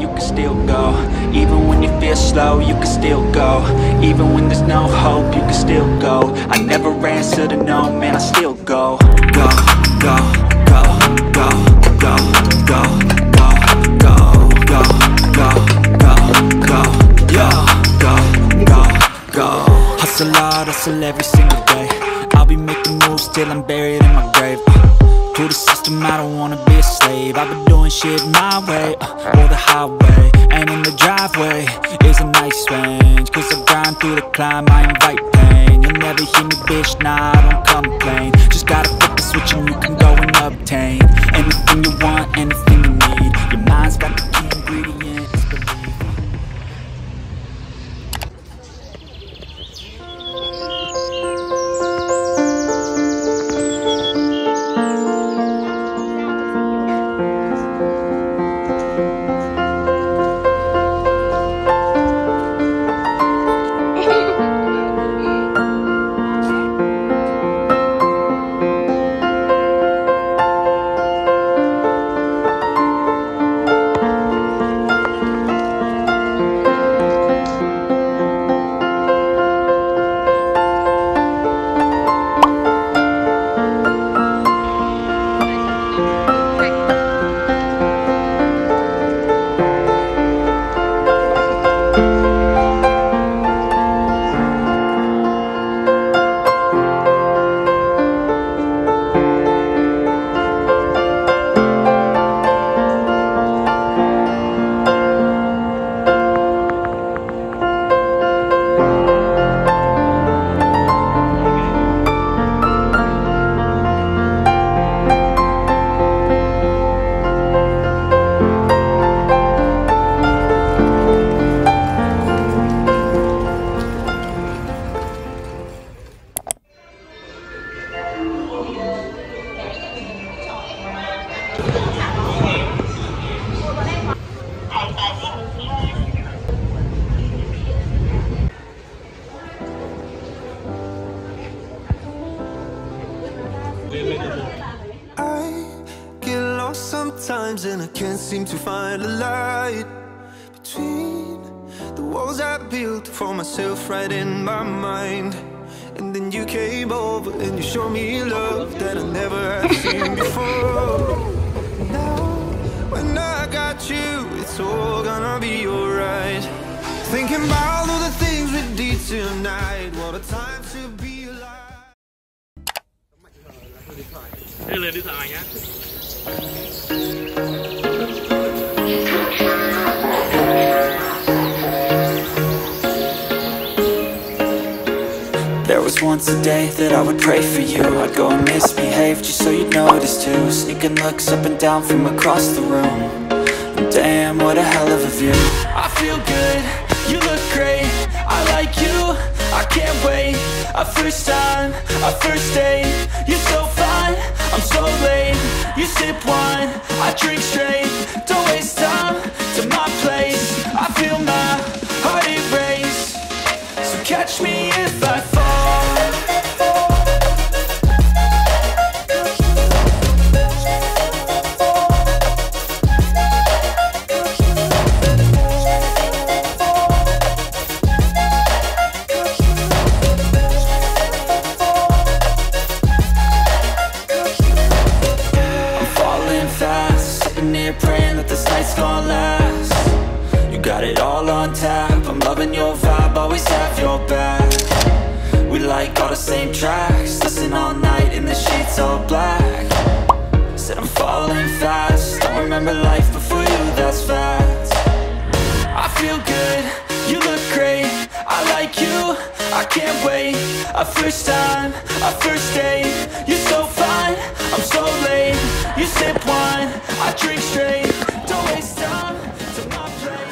You can still go. Even when you feel slow, you can still go. Even when there's no hope, you can still go. I never answer to no, man, I still go. Go, go, go, go, go, go, go, go, go, go, go, go, go, go, go. Hustle hard, hustle every single day. I'll be making moves till I'm buried in my grave. To the system, I don't wanna be a slave. I've been doing shit my way, or the highway. And in the driveway is a nice range, cause I grind through the climb, I invite pain. You'll never hear me, bitch, nah, I don't complain. Just gotta flip the switch and you can go and obtain anything you want, anything you need. Your mind's got the key ingredient, it's belief. I get lost sometimes and I can't seem to find a light between the walls I built for myself right in my mind. And then you came over and you showed me love that I never have seen before. Now when I got you, it's all gonna be alright. Thinking about all the things we did tonight, what a time to be alive. Đây là đi thợ nhá. There was once a day that I would pray for you. I'd go and misbehave just so you'd notice too. Sneaking looks up and down from across the room. And damn, what a hell of a view. I feel good, you look great, I like you, I can't wait. a first time, a first date. You're so fine, I'm so late. You sip wine, I drink straight. Don't waste time to my place. I feel my heart erase. So catch me if I fall. Praying that this night's gonna last. You got it all on tap. I'm loving your vibe, always have your back. We like all the same tracks. Listen all night in the sheets all black. Said I'm falling fast. Don't remember life before you, that's fact. I feel good, you look great. I like you, I can't wait. A first time, a first date. You're so fine, I'm so late. You sip wine, I drink straight. Don't waste time to my place.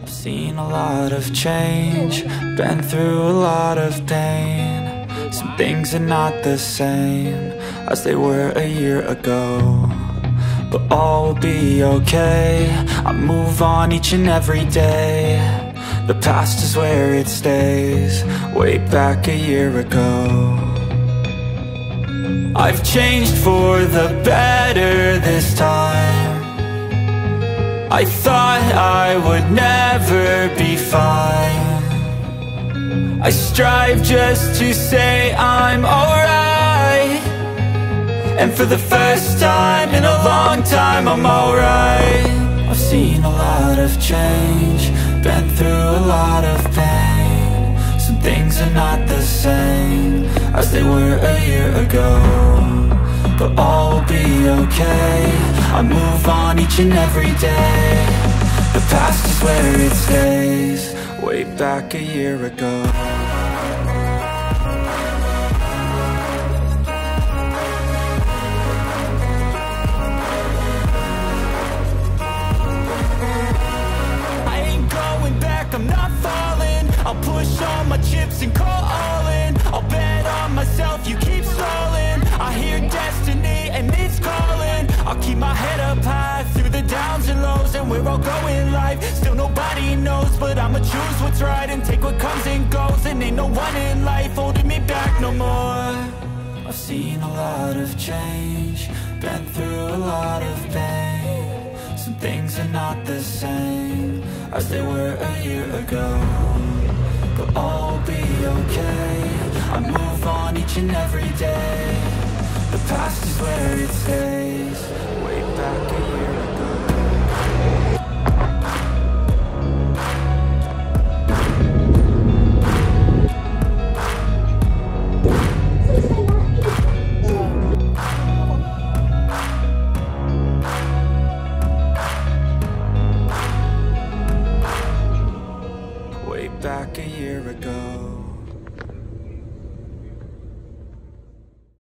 I've seen a lot of change, been through a lot of pain. Some things are not the same as they were a year ago, but all will be okay. I move on each and every day. The past is where it stays, way back a year ago. I've changed for the better this time. I thought I would never be fine. I strive just to say I'm alright, and for the first time in a long time I'm alright. I've seen a lot of change, been through a lot of pain. Some things are not the same as they were a year ago, but all will be okay. I move on each and every day. The past is where it stays, way back a year ago. I ain't going back, I'm not falling. I'll push all my chips and call all in. I'll bet on myself, you keep stalling. I hear destiny and it's calling. I'll keep my head up high through the downs and lows, and we're all going life. Still nobody knows, but I'ma choose what's right and take what comes and goes. And ain't no one in life holding me back no more. I've seen a lot of change, been through a lot of pain. Some things are not the same as they were a year ago, but all will be okay. I move on each and every day. The past is where it stays,